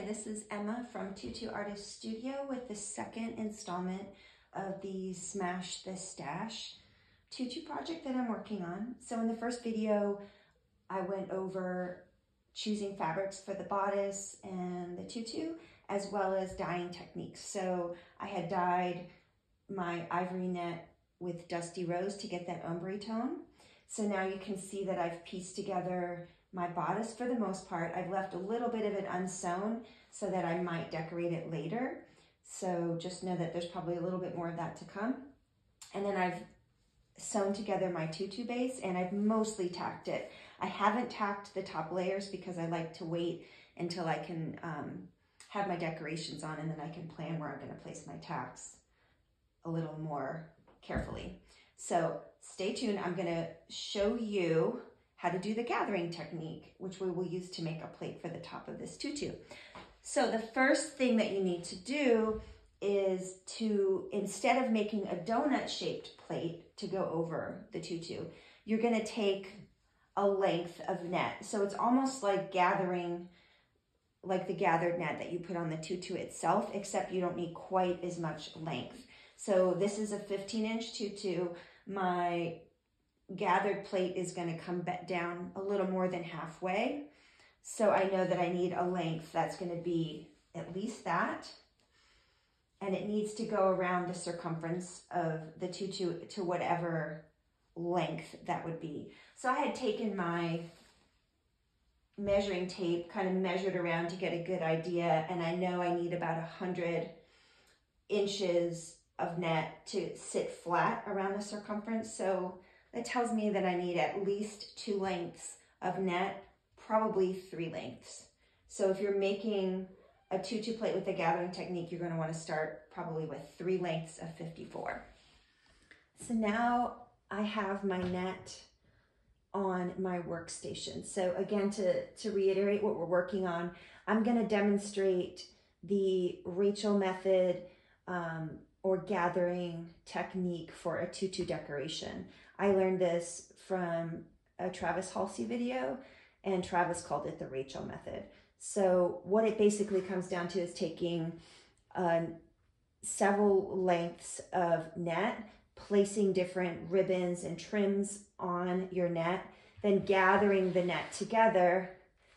Hi, this is Emma from Tutu Artists Studio with the second installment of the Smashthestash tutu project that I'm working on. So in the first video, I went over choosing fabrics for the bodice and the tutu, as well as dyeing techniques. So I had dyed my ivory net with dusty rose to get that ombre tone. So now you can see that I've pieced together my bodice for the most part. I've left a little bit of it unsewn so that I might decorate it later. So just know that there's probably a little bit more of that to come. And then I've sewn together my tutu base and I've mostly tacked it. I haven't tacked the top layers because I like to wait until I can have my decorations on, and then I can plan where I'm going to place my tacks a little more carefully. So stay tuned. I'm going to show you how to do the gathering technique, which we will use to make a plate for the top of this tutu. So the first thing that you need to do is to, instead of making a donut shaped plate to go over the tutu, you're going to take a length of net. So it's almost like gathering, like the gathered net that you put on the tutu itself, except you don't need quite as much length. So this is a 15-inch tutu. My gathered plate is going to come down a little more than halfway. So I know that I need a length that's going to be at least that. And it needs to go around the circumference of the tutu to whatever length that would be. So I had taken my measuring tape, kind of measured around to get a good idea. And I know I need about 100 inches of net to sit flat around the circumference. So that tells me that I need at least 2 lengths of net, probably 3 lengths. So if you're making a tutu plate with the gathering technique, you're going to want to start probably with 3 lengths of 54. So now I have my net on my workstation. So again, to reiterate what we're working on, I'm going to demonstrate the Rachel method or gathering technique for a tutu decoration. I learned this from a Travis Halsey video, and Travis called it the Rachel method. So what it basically comes down to is taking several lengths of net, placing different ribbons and trims on your net, then gathering the net together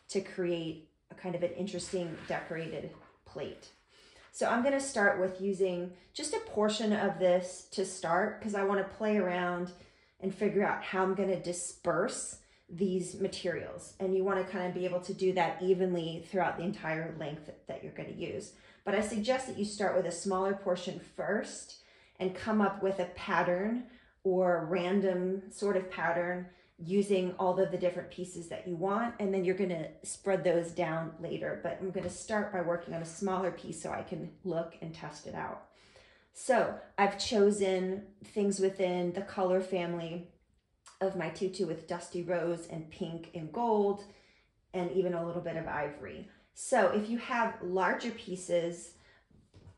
to create a kind of an interesting decorated plate. So I'm going to start with using just a portion of this to start, because I want to play around and figure out how I'm going to disperse these materials. And you want to kind of be able to do that evenly throughout the entire length that you're going to use. But I suggest that you start with a smaller portion first and come up with a pattern or random sort of pattern using all of the different pieces that you want, and then you're going to spread those down later. But I'm going to start by working on a smaller piece so I can look and test it out. So I've chosen things within the color family of my tutu with dusty rose and pink and gold, and even a little bit of ivory. So if you have larger pieces,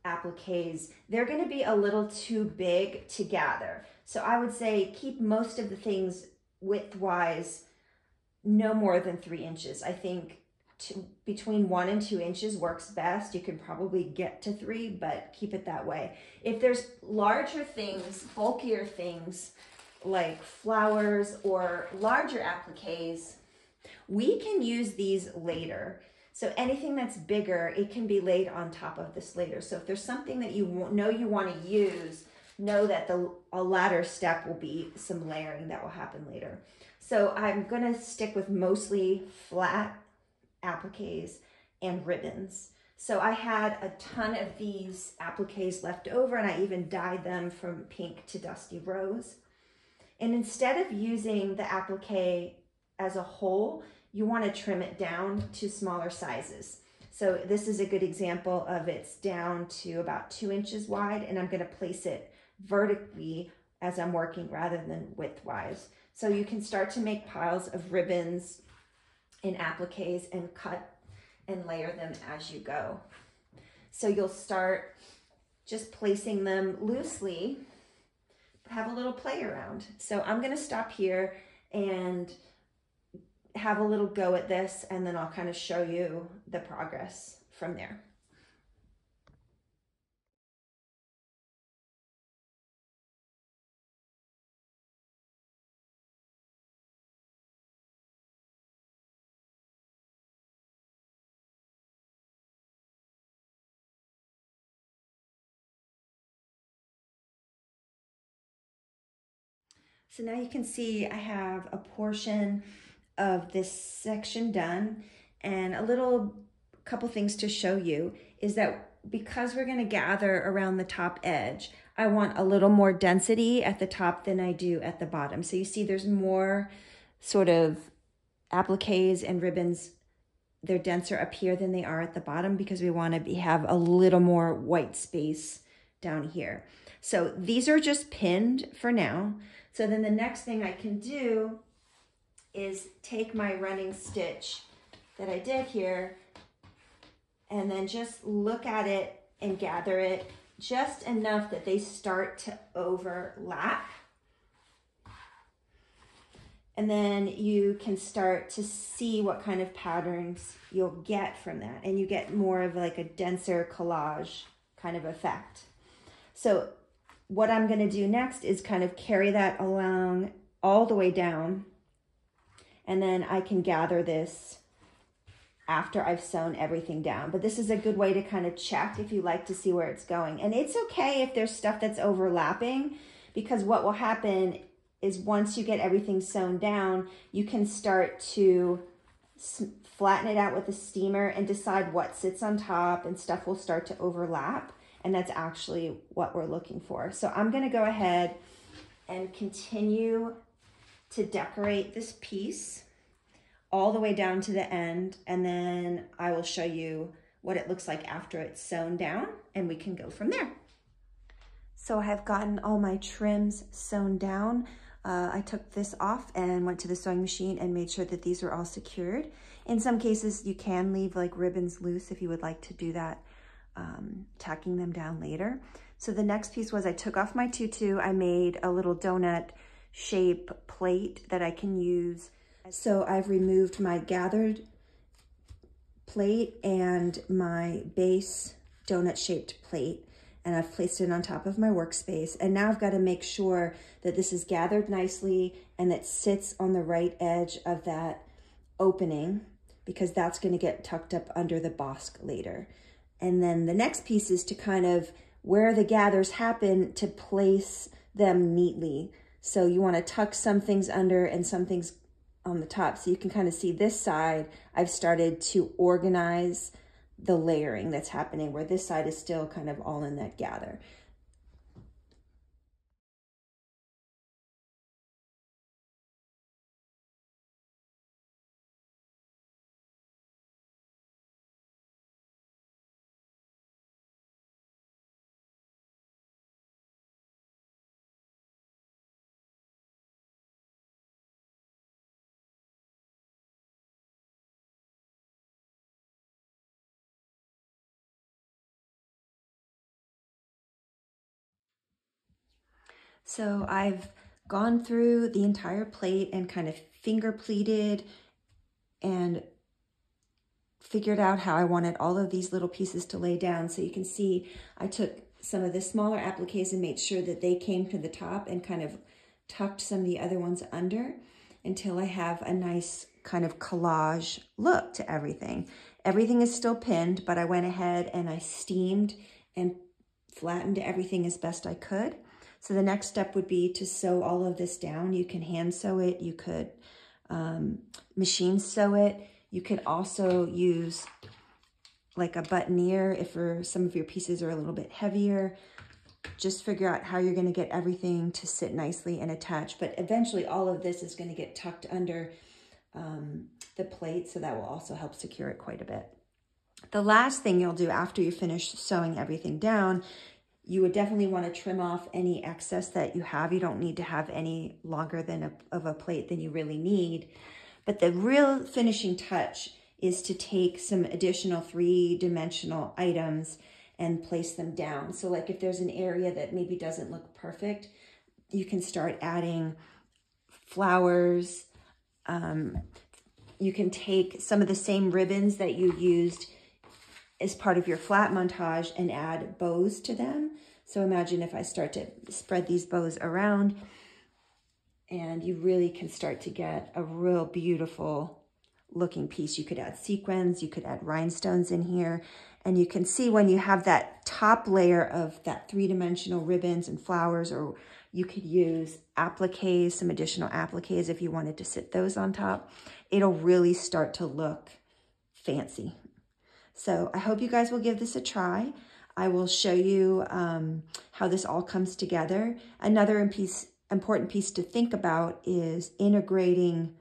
appliques, they're going to be a little too big to gather. So I would say keep most of the things width-wise no more than 3 inches. I think between 1 and 2 inches works best. You can probably get to 3, but keep it that way. If there's larger things, bulkier things like flowers or larger appliques, we can use these later. So anything that's bigger, it can be laid on top of this later. So if there's something that you know you want to use, know that a latter step will be some layering that will happen later. So I'm going to stick with mostly flat appliques and ribbons. So I had a ton of these appliques left over, and I even dyed them from pink to dusty rose. And instead of using the applique as a whole, you want to trim it down to smaller sizes. So this is a good example of it's down to about 2 inches wide, and I'm going to place it vertically as I'm working rather than widthwise. So you can start to make piles of ribbons and appliques and cut and layer them as you go. So you'll start just placing them loosely, have a little play around. So I'm going to stop here and have a little go at this, and then I'll kind of show you the progress from there. So now you can see I have a portion of this section done, and a couple things to show you is that because we're going to gather around the top edge, I want a little more density at the top than I do at the bottom. So you see there's more sort of appliques and ribbons. They're denser up here than they are at the bottom because we want to have a little more white space down here. So these are just pinned for now. So then the next thing I can do is take my running stitch that I did here and then just look at it and gather it just enough that they start to overlap. And then you can start to see what kind of patterns you'll get from that. And you get more of like a denser collage kind of effect. So what I'm going to do next is kind of carry that along all the way down. And then I can gather this after I've sewn everything down. But this is a good way to kind of check if you like to see where it's going. And it's okay if there's stuff that's overlapping, because what will happen is once you get everything sewn down, you can start to flatten it out with a steamer and decide what sits on top, and stuff will start to overlap. And that's actually what we're looking for. So I'm going to go ahead and continue to decorate this piece all the way down to the end. And then I will show you what it looks like after it's sewn down, and we can go from there. So I have gotten all my trims sewn down. I took this off and went to the sewing machine and made sure that these are all secured. In some cases, you can leave like ribbons loose if you would like to do that, tacking them down later. So the next piece was I took off my tutu. I made a little donut shape plate that I can use. So I've removed my gathered plate and my base donut shaped plate, and I've placed it on top of my workspace. And now I've got to make sure that this is gathered nicely and that sits on the right edge of that opening, because that's going to get tucked up under the bosque later. And then the next piece is to kind of, where the gathers happen, to place them neatly. So you want to tuck some things under and some things on the top. So you can kind of see this side, I've started to organize the layering that's happening, where this side is still kind of all in that gather. So I've gone through the entire plate and kind of finger pleated and figured out how I wanted all of these little pieces to lay down. So you can see I took some of the smaller appliques and made sure that they came to the top and kind of tucked some of the other ones under until I have a nice kind of collage look to everything. Everything is still pinned, but I went ahead and I steamed and flattened everything as best I could. So the next step would be to sew all of this down. You can hand sew it, you could machine sew it. You could also use like a buttoneer if some of your pieces are a little bit heavier. Just figure out how you're going to get everything to sit nicely and attach. But eventually all of this is going to get tucked under the plate, so that will also help secure it quite a bit. The last thing you'll do after you finish sewing everything down, you would definitely want to trim off any excess that you have. You don't need to have any longer of a plate than you really need. But the real finishing touch is to take some additional 3-dimensional items and place them down. So like if there's an area that maybe doesn't look perfect, you can start adding flowers. You can take some of the same ribbons that you used as part of your flat montage and add bows to them. So imagine if I start to spread these bows around, and you really can start to get a real beautiful looking piece. You could add sequins, you could add rhinestones in here, and you can see when you have that top layer of that three-dimensional ribbons and flowers, or you could use appliques, some additional appliques if you wanted to sit those on top. It'll really start to look fancy. So I hope you guys will give this a try. I will show you how this all comes together. Another important piece to think about is integrating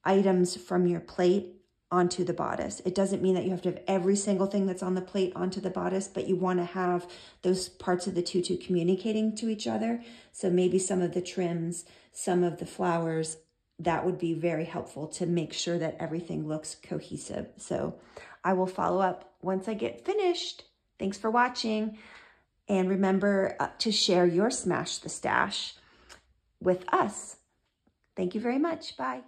items from your plate onto the bodice. It doesn't mean that you have to have every single thing that's on the plate onto the bodice, but you want to have those parts of the tutu communicating to each other. So maybe some of the trims, some of the flowers, that would be very helpful to make sure that everything looks cohesive. So I will follow up once I get finished. Thanks for watching. And remember to share your Smash the Stash with us. Thank you very much. Bye.